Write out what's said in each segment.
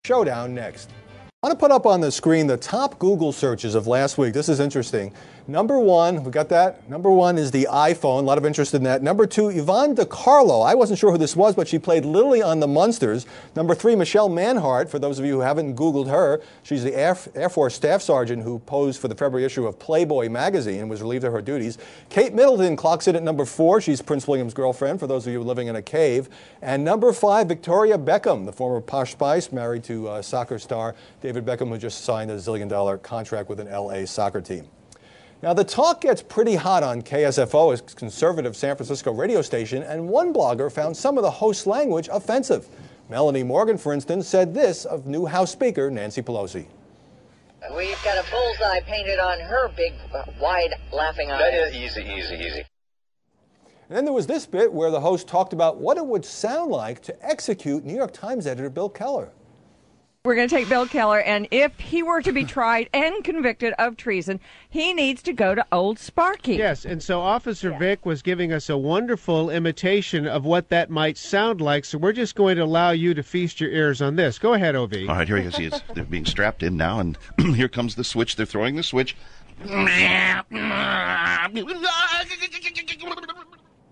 Showdown next. I want to put up on the screen the top Google searches of last week. This is interesting. Number one, we got that? Number one is the iPhone. A lot of interest in that. Number two, Yvonne DiCarlo. I wasn't sure who this was, but she played Lily on The Munsters. Number three, Michelle Manhart. For those of you who haven't Googled her, she's the Air Force Staff Sergeant who posed for the February issue of Playboy magazine and was relieved of her duties. Kate Middleton clocks in at number four. She's Prince William's girlfriend, for those of you living in a cave. And number five, Victoria Beckham, the former Posh Spice, married to soccer star David Beckham, who just signed a $1 zillion contract with an LA soccer team. Now, the talk gets pretty hot on KSFO, a conservative San Francisco radio station, and one blogger found some of the host's language offensive. Melanie Morgan, for instance, said this of new House Speaker Nancy Pelosi. We've got a bullseye painted on her big, wide, laughing eyes. That is easy. And then there was this bit where the host talked about what it would sound like to execute New York Times editor Bill Keller. We're going to take Bill Keller, and if he were to be tried and convicted of treason, he needs to go to Old Sparky. Yes, and so Officer Vic was giving us a wonderful imitation of what that might sound like, so we're just going to allow you to feast your ears on this. Go ahead, O.V. All right, here you see they're being strapped in now, and here comes the switch. They're throwing the switch.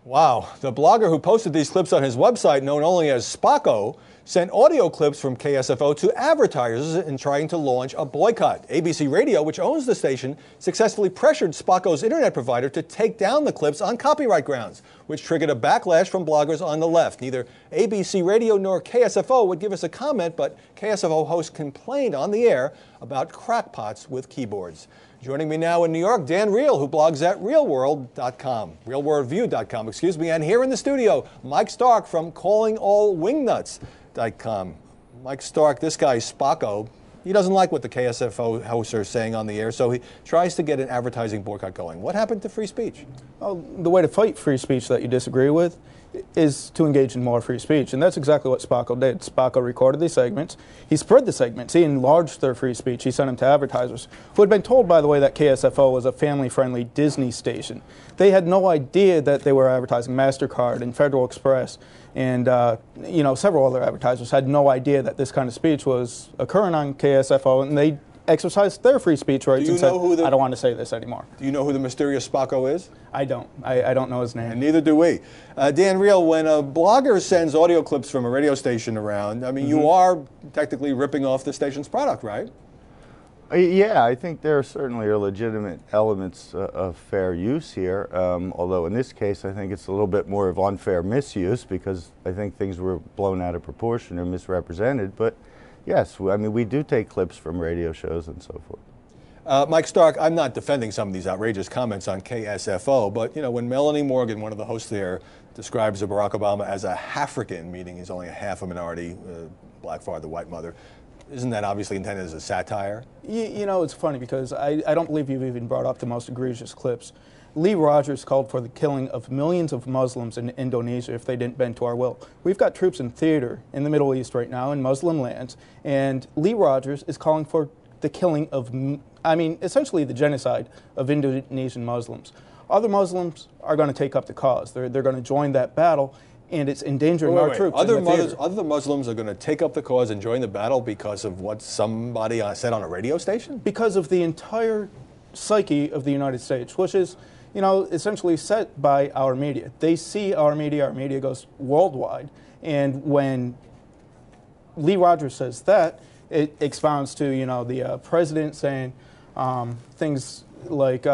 Wow. The blogger who posted these clips on his website, known only as Spocko, sent audio clips from KSFO to advertisers in trying to launch a boycott. ABC Radio, which owns the station, successfully pressured Spocko's internet provider to take down the clips on copyright grounds, which triggered a backlash from bloggers on the left. Neither ABC Radio nor KSFO would give us a comment, but KSFO host complained on the air about crackpots with keyboards. Joining me now in New York, Dan Reel, who blogs at realworldview.com, excuse me, and here in the studio, Mike Stark from CallingAllWingnuts.com. Mike Stark, this guy Spocko, he doesn't like what the KSFO hosts are saying on the air, so he tries to get an advertising boycott going. What happened to free speech? Well, the way to fight free speech that you disagree with is to engage in more free speech, and that's exactly what Spocko did. Spocko recorded these segments, he spread the segments, he enlarged their free speech, he sent them to advertisers, who had been told, by the way, that KSFO was a family-friendly Disney station. They had no idea that they were advertising MasterCard and Federal Express, and several other advertisers had no idea that this kind of speech was occurring on KSFO, and they exercised their free speech rights and said, I don't want to say this anymore. Do you know who the mysterious Spocko is? I don't. I don't know his name. And neither do we. Dan Reel, when a blogger sends audio clips from a radio station around, I mean, you are technically ripping off the station's product, right? Yeah, I think there certainly are legitimate elements of fair use here, although in this case I think it's a little bit more of unfair misuse because I think things were blown out of proportion or misrepresented. But yes, I mean, we do take clips from radio shows and so forth. Mike Stark, I'm not defending some of these outrageous comments on KSFO, but when Melanie Morgan, one of the hosts there, describes Barack Obama as a Half-African, meaning he's only a half a minority, black father, white mother, isn't that obviously intended as a satire? It's funny because I don't believe you've even brought up the most egregious clips. Lee Rogers called for the killing of millions of Muslims in Indonesia if they didn't bend to our will. We've got troops in theater in the Middle East right now, in Muslim lands, and Lee Rogers is calling for the killing of, essentially the genocide of Indonesian Muslims. Other Muslims are going to take up the cause. They're going to join that battle, and it's endangering our troops. Other Muslims are going to take up the cause and join the battle because of what somebody said on a radio station? Because of the entire psyche of the United States, which is essentially set by our media. They see our media goes worldwide, and when Lee Rogers says that, it expounds to, the president saying things like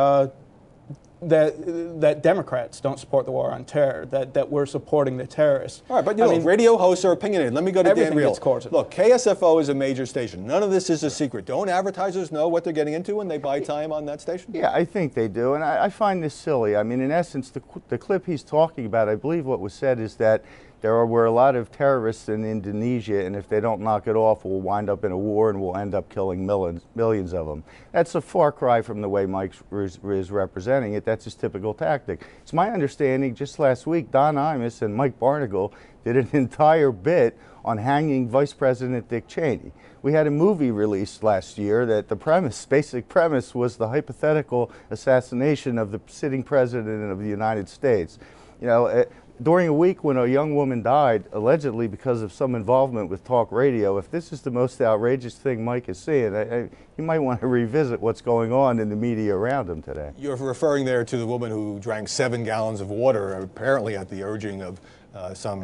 that Democrats don't support the war on terror, that we're supporting the terrorists. All right, but radio hosts are opinionated. Let me go to Dan Reel. Look, KSFO is a major station. None of this is a secret. Don't advertisers know what they're getting into when they buy time on that station? Yeah, I think they do, and I find this silly. I mean, in essence, the clip he's talking about, I believe what was said is that there were a lot of terrorists in Indonesia, and if they don't knock it off, we'll wind up in a war and we'll end up killing millions of them. That's a far cry from the way Mike is representing it. That's his typical tactic. It's my understanding just last week, Don Imus and Mike Barnacle did an entire bit on hanging Vice President Dick Cheney. We had a movie released last year that the basic premise was the hypothetical assassination of the sitting president of the United States. during a week when a young woman died, allegedly because of some involvement with talk radio, if this is the most outrageous thing Mike is seeing, you might want to revisit what's going on in the media around him today. You're referring there to the woman who drank 7 gallons of water, apparently at the urging of some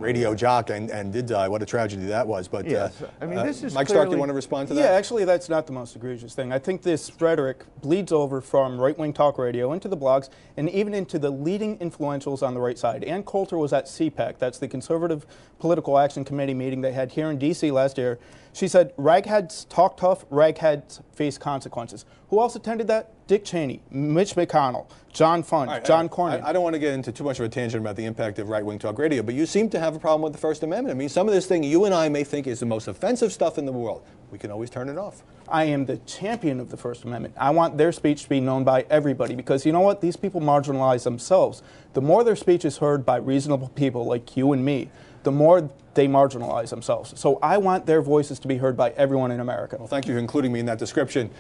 radio jock, and did die. What a tragedy that was. But yes. I mean, this is Mike Stark, you want to respond to that? Yeah, actually, that's not the most egregious thing. I think this rhetoric bleeds over from right-wing talk radio into the blogs and even into the leading influentials on the right side. Ann Coulter was at CPAC. That's the Conservative Political Action Committee meeting they had here in D.C. last year. She said, ragheads talk tough, ragheads face consequences. Who else attended that? Dick Cheney, Mitch McConnell, John Fund, John Cornyn. I don't want to get into too much of a tangent about the impact of right-wing talk radio, but you seem to have a problem with the First Amendment. I mean, some of this thing you and I may think is the most offensive stuff in the world. We can always turn it off. I am the champion of the First Amendment. I want their speech to be known by everybody because you know what? These people marginalize themselves. The more their speech is heard by reasonable people like you and me, the more they marginalize themselves. So I want their voices to be heard by everyone in America. Well, thank you for including me in that description.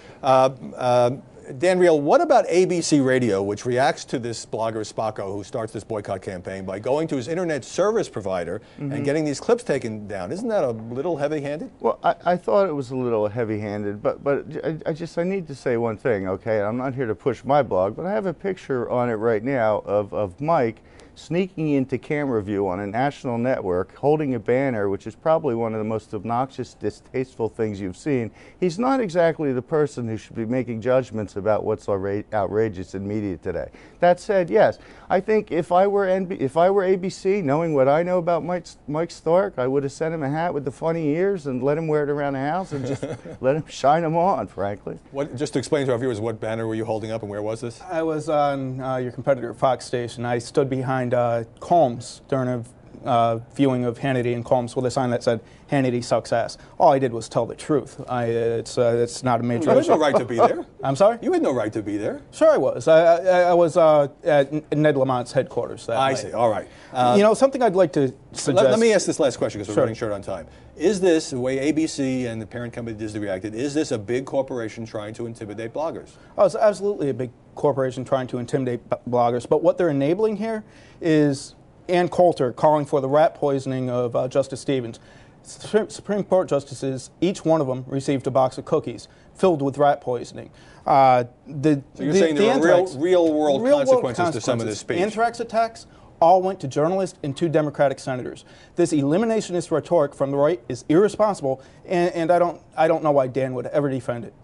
Dan Riel, what about ABC Radio, which reacts to this blogger Spacco, who starts this boycott campaign by going to his internet service provider and getting these clips taken down? Isn't that a little heavy-handed? Well, I thought it was a little heavy-handed, but I need to say one thing, okay? I'm not here to push my blog, but I have a picture on it right now of Mike sneaking into camera view on a national network, holding a banner, which is probably one of the most obnoxious, distasteful things you've seen. He's not exactly the person who should be making judgments about what's outrageous in media today. That said, yes, I think if I were ABC, knowing what I know about Mike Stark, I would have sent him a hat with the funny ears and let him wear it around the house and just let him shine them on, frankly. Just to explain to our viewers, what banner were you holding up and where was this? I was on your competitor Fox station. I stood behind Combs during a viewing of Hannity and Combs with a sign that said, Hannity sucks ass. All I did was tell the truth. It's not a major issue. You had no right to be there. I'm sorry? You had no right to be there. Sure I was. I was at Ned Lamont's headquarters that night. I see. All right. You know, something I'd like to suggest. Let me ask this last question because we're running short on time. Is this, the way ABC and the parent company Disney reacted, is this a big corporation trying to intimidate bloggers? Oh, it's absolutely a big corporation trying to intimidate bloggers. But what they're enabling here is Ann Coulter calling for the rat poisoning of Justice Stevens. Supreme Court justices, each one of them received a box of cookies filled with rat poisoning. So you're saying there are real-world consequences to some of this speech? Anthrax attacks all went to journalists and 2 Democratic senators. This eliminationist rhetoric from the right is irresponsible, and I don't know why Dan would ever defend it.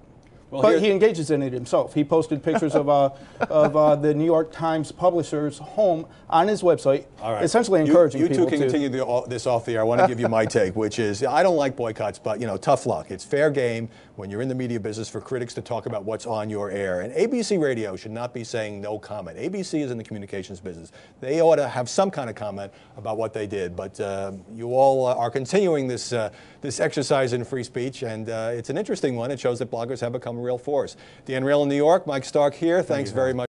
Well, but he engages in it himself. He posted pictures of the New York Times publisher's home on his website, essentially encouraging people to... You two can continue this off the air. I want to give you my take, which is, I don't like boycotts, but, you know, tough luck. It's fair game when you're in the media business for critics to talk about what's on your air. And ABC Radio should not be saying no comment. ABC is in the communications business. They ought to have some kind of comment about what they did. But you all are continuing this exercise in free speech, and it's an interesting one. It shows that bloggers have become a real force. Dan Riel in New York, Mike Stark here. Thanks very much.